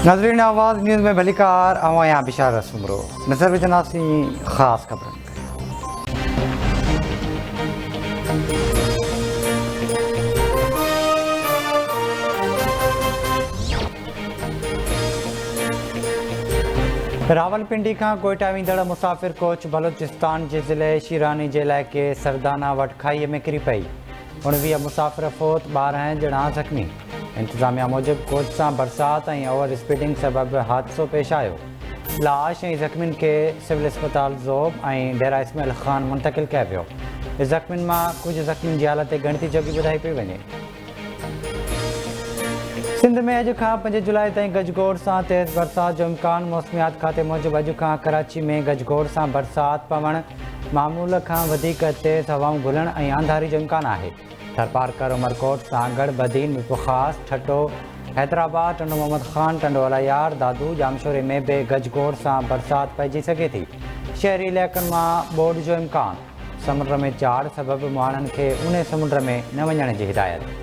नाज़रीन आवाज़ न्यूज़ में भलीकार आवां यहाँ बिशार रसूमरो नज़र विझंदासीं ख़ासि ख़बरनि ते रावलपिंडी खां कोयटा वेंदड़ मुसाफ़िर कोच बलूचिस्तान जे ज़िले शीरानी जे इलाइक़े सरदाना वटि खाईअ में किरी पई। 19 मुसाफ़िर फ़ौत, 12 ॼणा ज़ख़्मी। इंतिज़ामिया मूजिबि कोच सां बरसाति ऐं ओवर स्पीडिंग सबबि हादिसो पेश आयो। लाश ऐं ज़ख़्मियुनि खे सिविल अस्पताल ज़ोब ऐं डेरा इस्माइल ख़ान मुंतक़िल कयो वियो। ज़ख़्मियुनि मां कुझु ज़ख़्मियुनि जी हालत ॻणती जोगी ॿुधाई पई वञे। सिंध में अॼु खां 5 जुलाई ताईं गजगोड़ सां तेज़ बरसाति जो इम्कान। मौसमियात खाते मूजिबि अॼु खां कराची में गजगोड़ सां बरसाति पवणु, मामूल खां वधीक तेज़ हवाऊं घुलण ऐं आंधारी जो इम्कान आहे। थरपारकर, उमरकोट, सागड़, बदीन, मिपुखास, ठटो, हैदराबाद, टंडो मोहम्मद ख़ान, टंडो अलायार, दादू, जामशोरे में बि गजगोड़ सां बरसाति पइजी सघे थी। शहरी इलाइक़नि मां ॿोॾि जो इम्कान। समुंड में चाड़ सबबि माण्हुनि खे उन समुंड में न वञण जी हिदायत।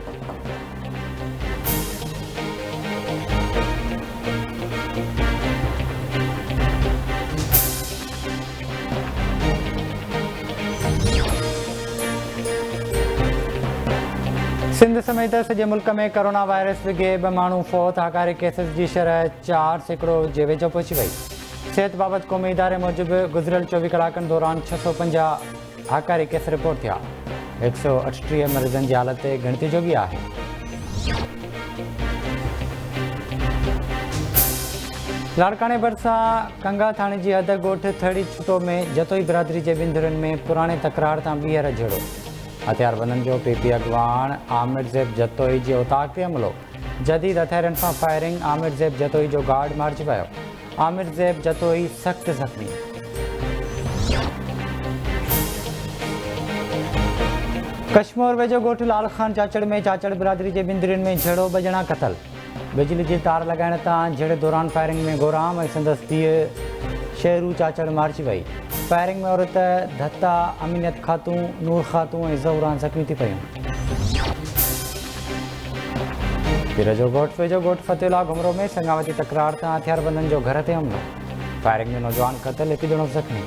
सिंध समेत सॼे मुल्क में कोरोना वायरस विघे 2 माण्हू फ़ौत। हाकारी केसेस जी शरह 4% जे वेझो पहुची वई। सिहत बाबति क़ौमी इदारे मूजिबि गुज़िरियल 24 कलाकनि दौरान 650 हाकारी केस रिपोर्ट थिया। 138 मरीज़नि जी हालत ॻणती जोगी आहे। लाड़काने भरिसां कंगा थाणे जी हद ॻोठ थड़ी छुटो में जतोई बिरादरी जे बिंदरनि में पुराणे तकरार तां ॿीहर झेड़ो। हथियारबंदनि जो पीपी अॻवान आमिर ज़ैब जतोई जे उताक ते हमिलो। जदीद हथियारनि सां फायरिंग, आमिर ज़ैब जतोई जो गार्ड मारिजी वियो। आमिर ज़ैब जतोई सख़्त ज़ख़्मी। कश्मीर वेझो ॻोठ लाल खान चाचड़ में चाचड़ बिरादरी जे बिंदरियुनि में झेड़ो, 2 ॼणा क़तल। बिजली जी तार लॻाइण तां झेड़े दौरान फायरिंग में गोराम ऐं संदसि धीअ शेरू चाचड़ मारिजी वई। फायरिंग में औरत धत्ता, अमीनियत ख़ातून, नूर ख़ातून ऐं ज़हूरान ज़ख़्मी थी पयूं। पीर जो ॻोठ वेझो ॻोठ फतेला घुमरो में संगावती तकरार तां हथियारबंदनि जो घर ते हमिलो। फायरिंग में नौजवान क़तल, 1 ॼणो ज़ख़्मी।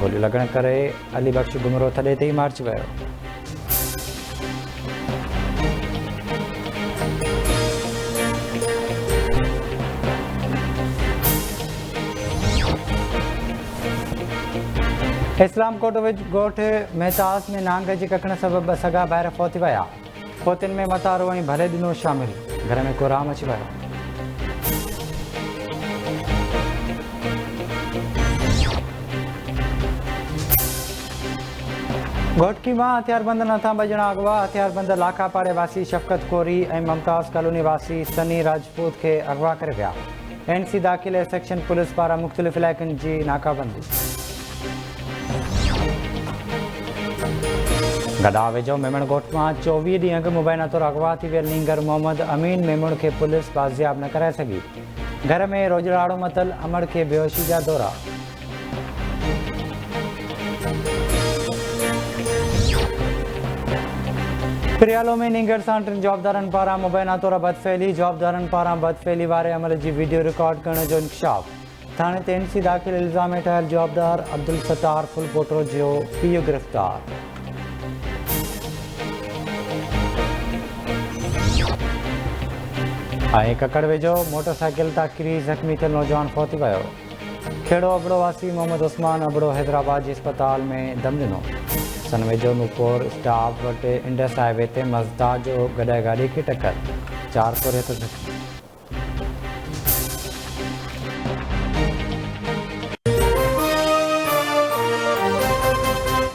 गोलियूं लॻण करे अली बख्श घुमरो थॾे ते ई मारिजी वियो। इस्लाम कोट ॻोठ महतास में नांग जी कखण सबबि सॻा ॿाहिरि फ़ौत थी विया। फ़ौतियुनि में मतारो ऐं भले ॾिनो शामिल। घर में कोराम अची वियो। घोटकी मां हथियारबंदनि हथां 2 ॼणा अॻवा। हथियारबंद लाखापाड़े वासी शफ़क़त कोरी ऐं ममताज़ कॉलोनी वासी सनी राजपूत खे अॻवा करे विया। NC दाख़िले सेक्शन पुलिस पारां मुख़्तलिफ़ इलाइक़नि जी नाकाबंदी। गॾा वेझो मेमण ॻोठ मां 24 ॾींहं अॻु मुबैना तौरु अॻवा थी वियल नींगर मोहम्मद अमीन मेमण खे पुलिस बाज़ियाब न कराए सघी। घर में रोजड़ाड़ो मतल अमड़ खे बेहोशी जा दौरा। पिरियालो में नींगर सां 3 जवाबदारनि पारां मुबैना तौरु बदफ़ैली। जवाबदारनि पारां बदफ़ैली वारे अमल जी वीडियो रिकॉर्ड करण जो इंकशाफ। थाणे ते NC दाख़िल इल्ज़ाम में ठहियल जवाबदार अब्दुल सत्तार फुलपोटो जो पीउ गिरफ़्तार। ऐं ककड़ वेझो मोटरसाइकिल तां किरी ज़ख़्मी थियल नौजवान फ़ौत थी वियो। खेड़ो अबड़ो वासी मोहम्मद उस्मान अबड़ो हैदराबाद जे अस्पताल में दम ॾिनो। सन वेझो नूपुर स्टाफ वटि इंडस हाईवे ते मज़दा जो गॾाए गाॾी खे टकर, 4 कोरे ज़ख़्मी।